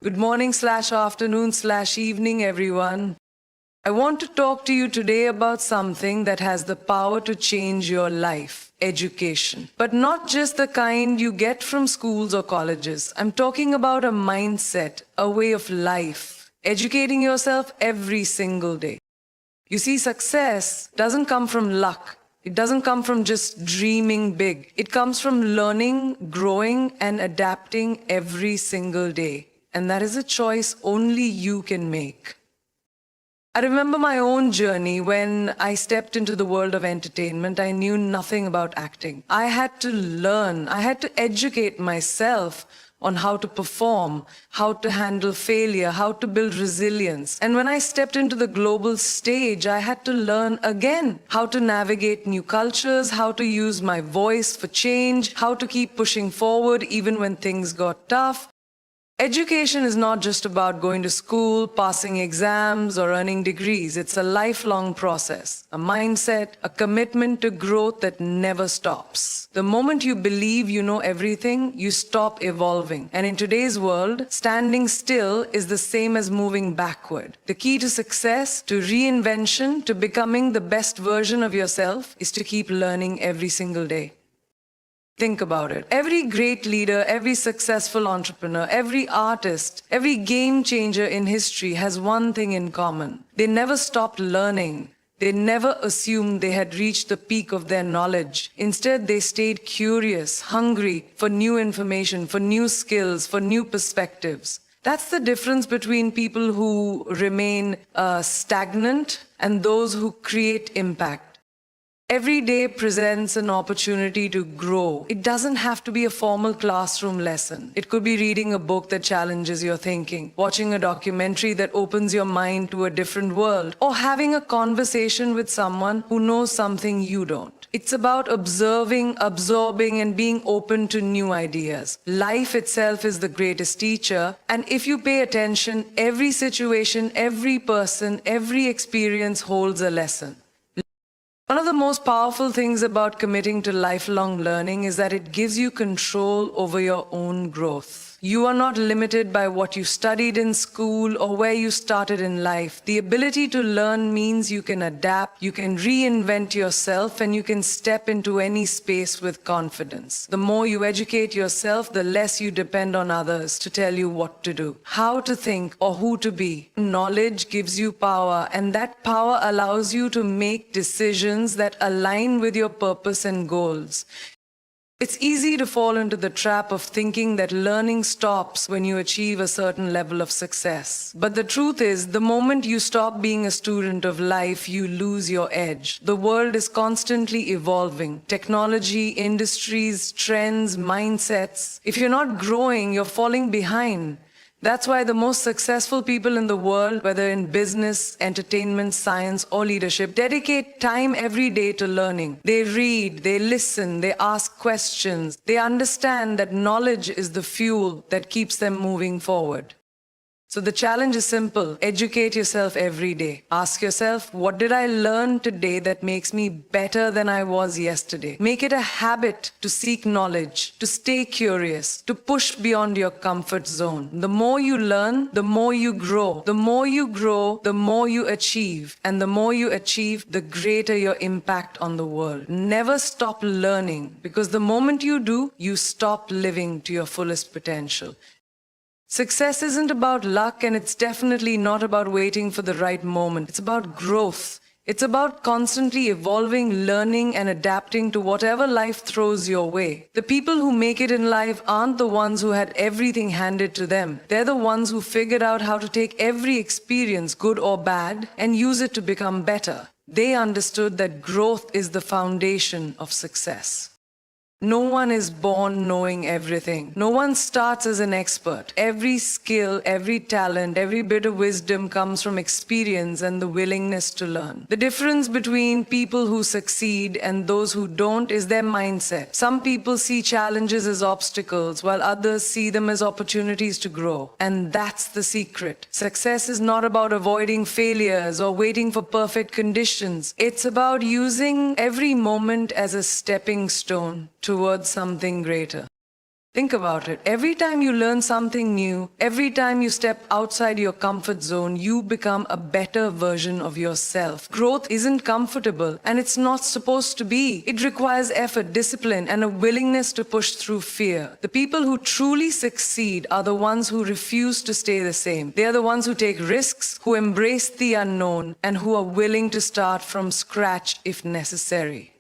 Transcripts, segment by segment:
Good morning/afternoon/evening, everyone. I want to talk to you today about something that has the power to change your life: education. But not just the kind you get from schools or colleges. I'm talking about a mindset, a way of life, educating yourself every single day. You see, success doesn't come from luck. It doesn't come from just dreaming big. It comes from learning, growing, and adapting every single day. And that is a choice only you can make. I remember my own journey when I stepped into the world of entertainment. I knew nothing about acting. I had to learn, I had to educate myself on how to perform, how to handle failure, how to build resilience. And when I stepped into the global stage, I had to learn again how to navigate new cultures, how to use my voice for change, how to keep pushing forward even when things got tough. Education is not just about going to school, passing exams, or earning degrees. It's a lifelong process, a mindset, a commitment to growth that never stops. The moment you believe you know everything, you stop evolving. And in today's world, standing still is the same as moving backward. The key to success, to reinvention, to becoming the best version of yourself is to keep learning every single day. Think about it. Every great leader, every successful entrepreneur, every artist, every game changer in history has one thing in common. They never stopped learning. They never assumed they had reached the peak of their knowledge. Instead, they stayed curious, hungry for new information, for new skills, for new perspectives. That's the difference between people who remain stagnant and those who create impact. Every day presents an opportunity to grow. It doesn't have to be a formal classroom lesson. It could be reading a book that challenges your thinking, watching a documentary that opens your mind to a different world, or having a conversation with someone who knows something you don't. It's about observing, absorbing, and being open to new ideas. Life itself is the greatest teacher, and if you pay attention, every situation, every person, every experience holds a lesson. One of the most powerful things about committing to lifelong learning is that it gives you control over your own growth. You are not limited by what you studied in school or where you started in life. The ability to learn means you can adapt, you can reinvent yourself, and you can step into any space with confidence. The more you educate yourself, the less you depend on others to tell you what to do, how to think, or who to be. Knowledge gives you power, and that power allows you to make decisions that align with your purpose and goals. It's easy to fall into the trap of thinking that learning stops when you achieve a certain level of success. But the truth is, the moment you stop being a student of life, you lose your edge. The world is constantly evolving. Technology, industries, trends, mindsets. If you're not growing, you're falling behind. That's why the most successful people in the world, whether in business, entertainment, science, or leadership, dedicate time every day to learning. They read, they listen, they ask questions. They understand that knowledge is the fuel that keeps them moving forward. So the challenge is simple. Educate yourself every day. Ask yourself, what did I learn today that makes me better than I was yesterday? Make it a habit to seek knowledge, to stay curious, to push beyond your comfort zone. The more you learn, the more you grow. The more you grow, the more you achieve. And the more you achieve, the greater your impact on the world. Never stop learning, because the moment you do, you stop living to your fullest potential. Success isn't about luck, and it's definitely not about waiting for the right moment. It's about growth. It's about constantly evolving, learning, and adapting to whatever life throws your way. The people who make it in life aren't the ones who had everything handed to them. They're the ones who figured out how to take every experience, good or bad, and use it to become better. They understood that growth is the foundation of success. No one is born knowing everything. No one starts as an expert. Every skill, every talent, every bit of wisdom comes from experience and the willingness to learn. The difference between people who succeed and those who don't is their mindset. Some people see challenges as obstacles, while others see them as opportunities to grow. And that's the secret. Success is not about avoiding failures or waiting for perfect conditions. It's about using every moment as a stepping stone towards something greater. Think about it. Every time you learn something new, every time you step outside your comfort zone, you become a better version of yourself. Growth isn't comfortable, and it's not supposed to be. It requires effort, discipline, and a willingness to push through fear. The people who truly succeed are the ones who refuse to stay the same. They are the ones who take risks, who embrace the unknown, and who are willing to start from scratch if necessary.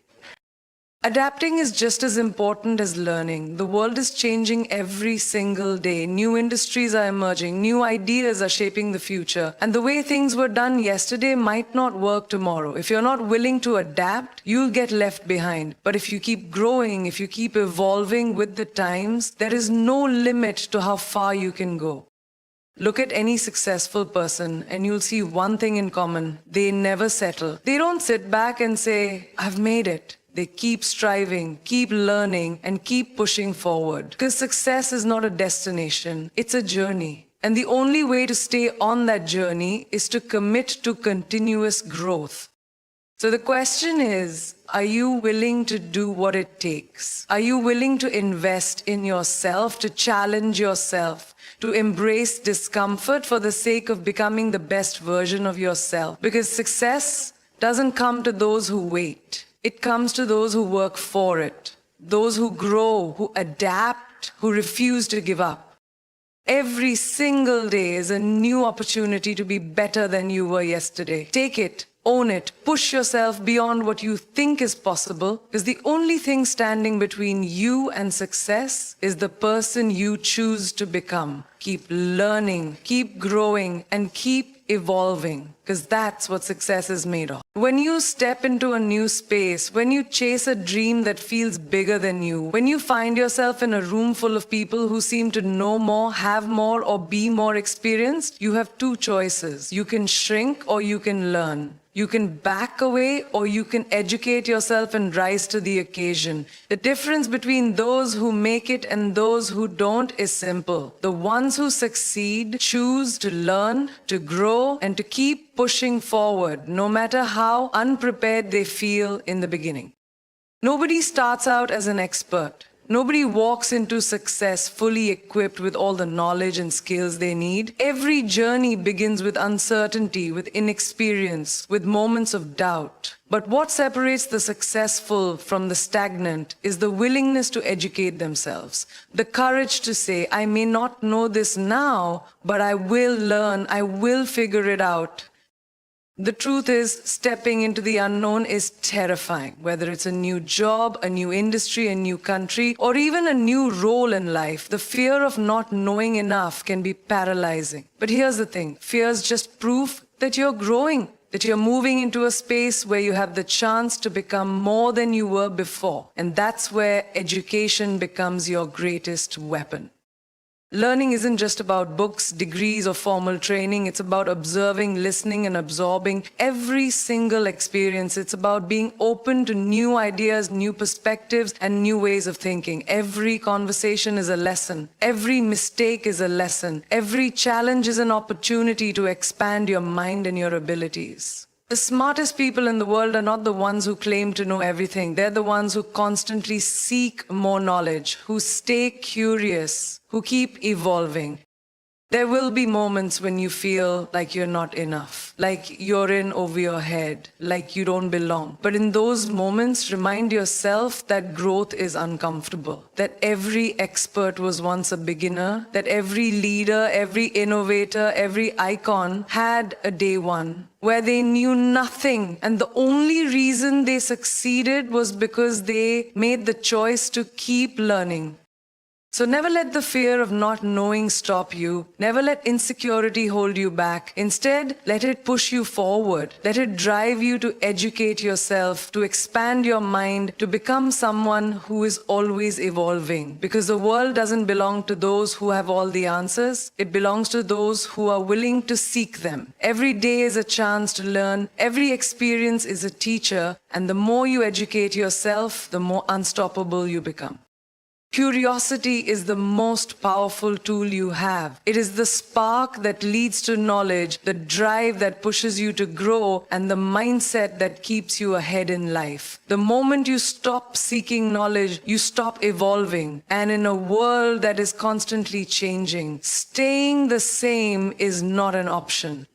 Adapting is just as important as learning. The world is changing every single day. New industries are emerging, new ideas are shaping the future, and the way things were done yesterday might not work tomorrow. If you're not willing to adapt, you'll get left behind. But if you keep growing, if you keep evolving with the times, there is no limit to how far you can go. Look at any successful person and you'll see one thing in common. They never settle. They don't sit back and say, I've made it. They keep striving, keep learning, and keep pushing forward. Because success is not a destination, it's a journey. And the only way to stay on that journey is to commit to continuous growth. So the question is, are you willing to do what it takes? Are you willing to invest in yourself, to challenge yourself, to embrace discomfort for the sake of becoming the best version of yourself? Because success doesn't come to those who wait. It comes to those who work for it, those who grow, who adapt, who refuse to give up. Every single day is a new opportunity to be better than you were yesterday. Take it, own it, push yourself beyond what you think is possible, because the only thing standing between you and success is the person you choose to become. Keep learning, keep growing, and keep evolving, because that's what success is made of. When you step into a new space, when you chase a dream that feels bigger than you, when you find yourself in a room full of people who seem to know more, have more, or be more experienced, you have two choices. You can shrink or you can learn. You can back away or you can educate yourself and rise to the occasion. The difference between those who make it and those who don't is simple. The ones who succeed choose to learn, to grow, and to keep pushing forward, no matter how unprepared they feel in the beginning. Nobody starts out as an expert. Nobody walks into success fully equipped with all the knowledge and skills they need. Every journey begins with uncertainty, with inexperience, with moments of doubt. But what separates the successful from the stagnant is the willingness to educate themselves. The courage to say, I may not know this now, but I will learn, I will figure it out. The truth is, stepping into the unknown is terrifying. Whether it's a new job, a new industry, a new country, or even a new role in life, the fear of not knowing enough can be paralyzing. But here's the thing, fear is just proof that you're growing, that you're moving into a space where you have the chance to become more than you were before. And that's where education becomes your greatest weapon. Learning isn't just about books, degrees, or formal training. It's about observing, listening, and absorbing every single experience. It's about being open to new ideas, new perspectives, and new ways of thinking. Every conversation is a lesson. Every mistake is a lesson. Every challenge is an opportunity to expand your mind and your abilities. The smartest people in the world are not the ones who claim to know everything. They're the ones who constantly seek more knowledge, who stay curious, who keep evolving. There will be moments when you feel like you're not enough, like you're in over your head, like you don't belong. But in those moments, remind yourself that growth is uncomfortable, that every expert was once a beginner, that every leader, every innovator, every icon had a day one where they knew nothing, and the only reason they succeeded was because they made the choice to keep learning. So never let the fear of not knowing stop you. Never let insecurity hold you back. Instead, let it push you forward. Let it drive you to educate yourself, to expand your mind, to become someone who is always evolving. Because the world doesn't belong to those who have all the answers. It belongs to those who are willing to seek them. Every day is a chance to learn. Every experience is a teacher. And the more you educate yourself, the more unstoppable you become. Curiosity is the most powerful tool you have. It is the spark that leads to knowledge, the drive that pushes you to grow, and the mindset that keeps you ahead in life. The moment you stop seeking knowledge, you stop evolving. And in a world that is constantly changing, staying the same is not an option.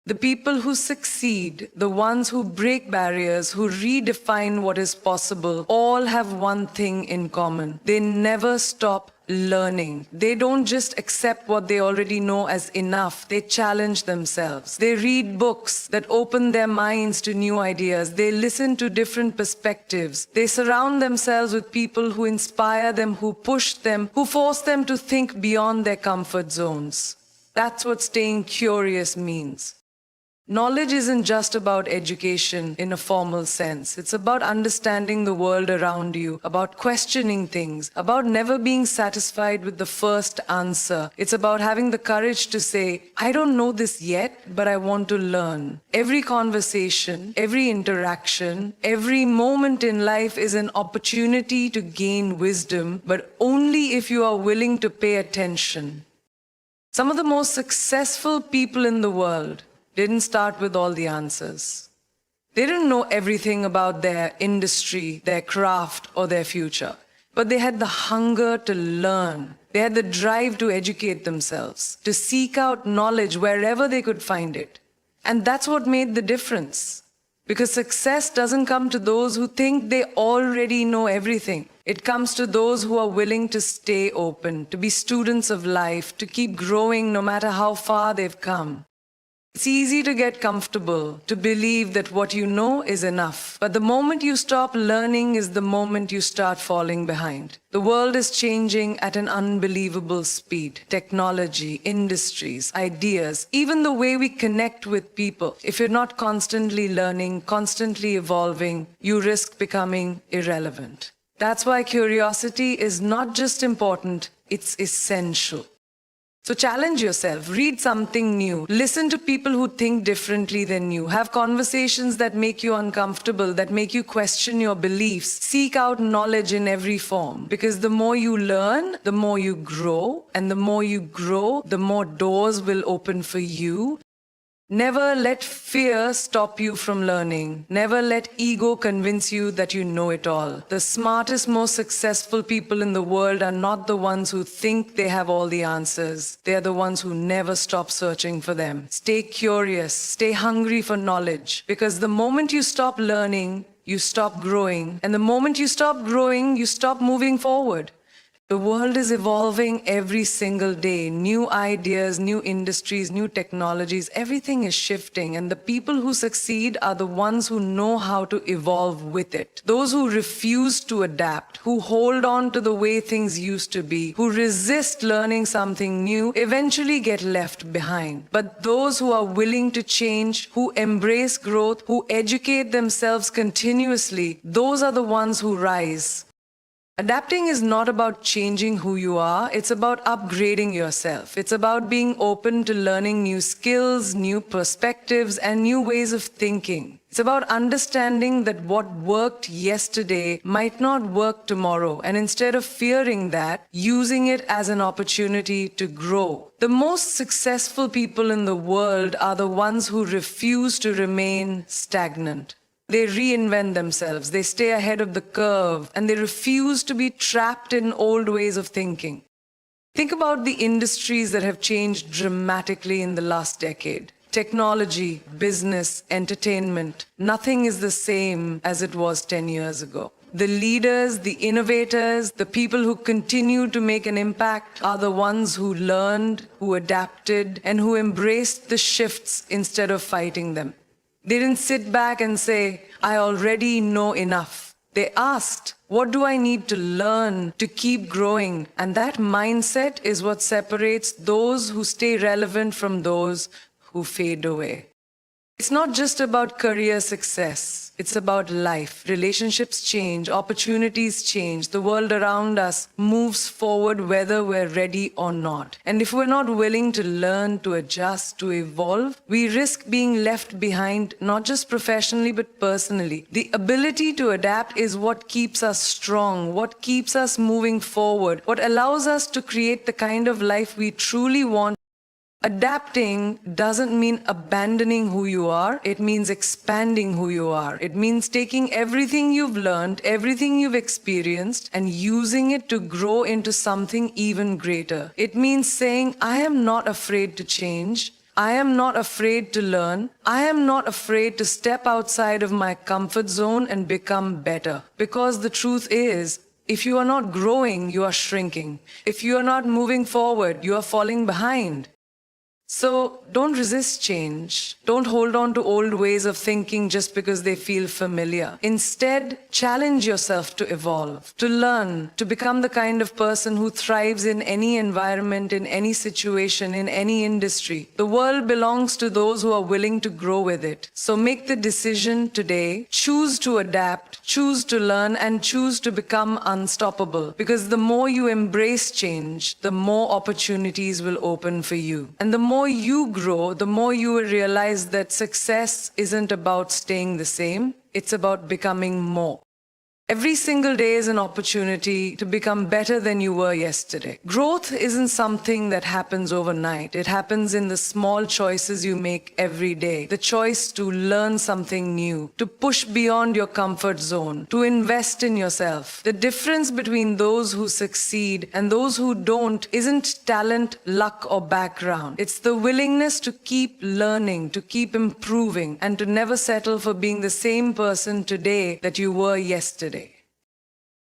The people who succeed, the ones who break barriers, who redefine what is possible, all have one thing in common. They never stop learning. They don't just accept what they already know as enough. They challenge themselves. They read books that open their minds to new ideas. They listen to different perspectives. They surround themselves with people who inspire them, who push them, who force them to think beyond their comfort zones. That's what staying curious means. Knowledge isn't just about education in a formal sense. It's about understanding the world around you, about questioning things, about never being satisfied with the first answer. It's about having the courage to say, I don't know this yet, but I want to learn. Every conversation, every interaction, every moment in life is an opportunity to gain wisdom, but only if you are willing to pay attention. Some of the most successful people in the world didn't start with all the answers. They didn't know everything about their industry, their craft, or their future. But they had the hunger to learn. They had the drive to educate themselves, to seek out knowledge wherever they could find it. And that's what made the difference. Because success doesn't come to those who think they already know everything. It comes to those who are willing to stay open, to be students of life, to keep growing no matter how far they've come. It's easy to get comfortable, to believe that what you know is enough. But the moment you stop learning is the moment you start falling behind. The world is changing at an unbelievable speed. Technology, industries, ideas, even the way we connect with people. If you're not constantly learning, constantly evolving, you risk becoming irrelevant. That's why curiosity is not just important, it's essential. So challenge yourself, read something new, listen to people who think differently than you, have conversations that make you uncomfortable, that make you question your beliefs, seek out knowledge in every form. Because the more you learn, the more you grow, and the more you grow, the more doors will open for you. Never let fear stop you from learning. Never let ego convince you that you know it all. The smartest, most successful people in the world are not the ones who think they have all the answers. They are the ones who never stop searching for them. Stay curious, stay hungry for knowledge. Because the moment you stop learning, you stop growing. And the moment you stop growing, you stop moving forward. The world is evolving every single day. New ideas, new industries, new technologies, everything is shifting. And the people who succeed are the ones who know how to evolve with it. Those who refuse to adapt, who hold on to the way things used to be, who resist learning something new, eventually get left behind. But those who are willing to change, who embrace growth, who educate themselves continuously, those are the ones who rise. Adapting is not about changing who you are, it's about upgrading yourself. It's about being open to learning new skills, new perspectives, and new ways of thinking. It's about understanding that what worked yesterday might not work tomorrow, and instead of fearing that, using it as an opportunity to grow. The most successful people in the world are the ones who refuse to remain stagnant. They reinvent themselves, they stay ahead of the curve, and they refuse to be trapped in old ways of thinking. Think about the industries that have changed dramatically in the last decade. Technology, business, entertainment, nothing is the same as it was 10 years ago. The leaders, the innovators, the people who continue to make an impact are the ones who learned, who adapted, and who embraced the shifts instead of fighting them. They didn't sit back and say, I already know enough. They asked, what do I need to learn to keep growing? And that mindset is what separates those who stay relevant from those who fade away. It's not just about career success. It's about life. Relationships change, opportunities change, the world around us moves forward whether we're ready or not. And if we're not willing to learn, to adjust, to evolve, we risk being left behind, not just professionally but personally. The ability to adapt is what keeps us strong, what keeps us moving forward, what allows us to create the kind of life we truly want. Adapting doesn't mean abandoning who you are. It means expanding who you are. It means taking everything you've learned, everything you've experienced, and using it to grow into something even greater. It means saying, I am not afraid to change. I am not afraid to learn. I am not afraid to step outside of my comfort zone and become better. Because the truth is, if you are not growing, you are shrinking. If you are not moving forward, you are falling behind. So don't resist change. Don't hold on to old ways of thinking just because they feel familiar. Instead, challenge yourself to evolve, to learn, to become the kind of person who thrives in any environment, in any situation, in any industry. The world belongs to those who are willing to grow with it. So make the decision today. Choose to adapt, choose to learn, and choose to become unstoppable. Because the more you embrace change, the more opportunities will open for you. And the more you grow, the more you will realize that success isn't about staying the same, it's about becoming more. Every single day is an opportunity to become better than you were yesterday. Growth isn't something that happens overnight. It happens in the small choices you make every day. The choice to learn something new, to push beyond your comfort zone, to invest in yourself. The difference between those who succeed and those who don't isn't talent, luck, or background. It's the willingness to keep learning, to keep improving, and to never settle for being the same person today that you were yesterday.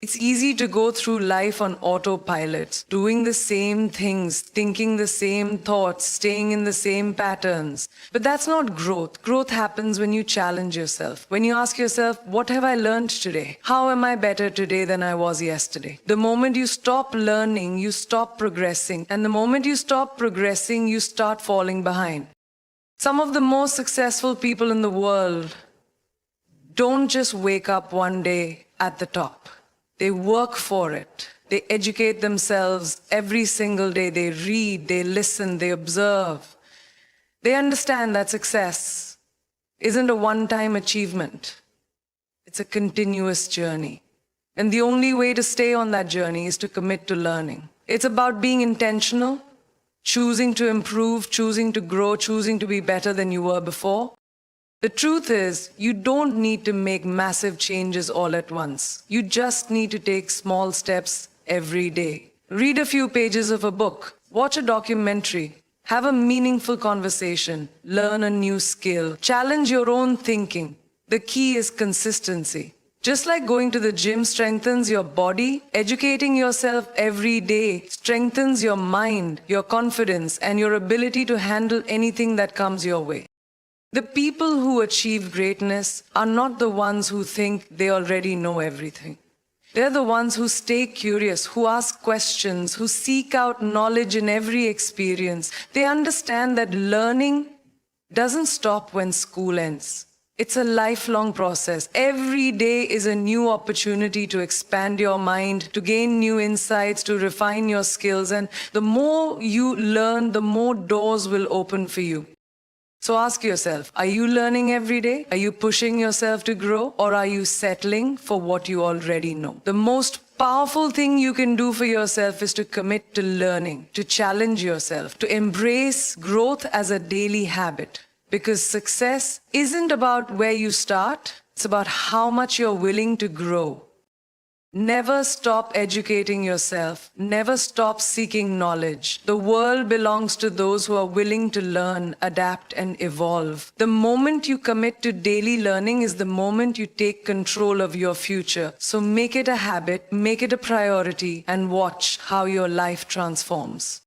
It's easy to go through life on autopilot, doing the same things, thinking the same thoughts, staying in the same patterns. But that's not growth. Growth happens when you challenge yourself. When you ask yourself, what have I learned today? How am I better today than I was yesterday? The moment you stop learning, you stop progressing. And the moment you stop progressing, you start falling behind. Some of the most successful people in the world don't just wake up one day at the top. They work for it. They educate themselves every single day. They read, they listen, they observe. They understand that success isn't a one-time achievement. It's a continuous journey. And the only way to stay on that journey is to commit to learning. It's about being intentional, choosing to improve, choosing to grow, choosing to be better than you were before. The truth is, you don't need to make massive changes all at once. You just need to take small steps every day. Read a few pages of a book, watch a documentary, have a meaningful conversation, learn a new skill, challenge your own thinking. The key is consistency. Just like going to the gym strengthens your body, educating yourself every day strengthens your mind, your confidence, and your ability to handle anything that comes your way. The people who achieve greatness are not the ones who think they already know everything. They're the ones who stay curious, who ask questions, who seek out knowledge in every experience. They understand that learning doesn't stop when school ends. It's a lifelong process. Every day is a new opportunity to expand your mind, to gain new insights, to refine your skills. And the more you learn, the more doors will open for you. So ask yourself, are you learning every day? Are you pushing yourself to grow? Or are you settling for what you already know? The most powerful thing you can do for yourself is to commit to learning, to challenge yourself, to embrace growth as a daily habit. Because success isn't about where you start, it's about how much you're willing to grow. Never stop educating yourself. Never stop seeking knowledge. The world belongs to those who are willing to learn, adapt, and evolve. The moment you commit to daily learning is the moment you take control of your future. So make it a habit, make it a priority, and watch how your life transforms.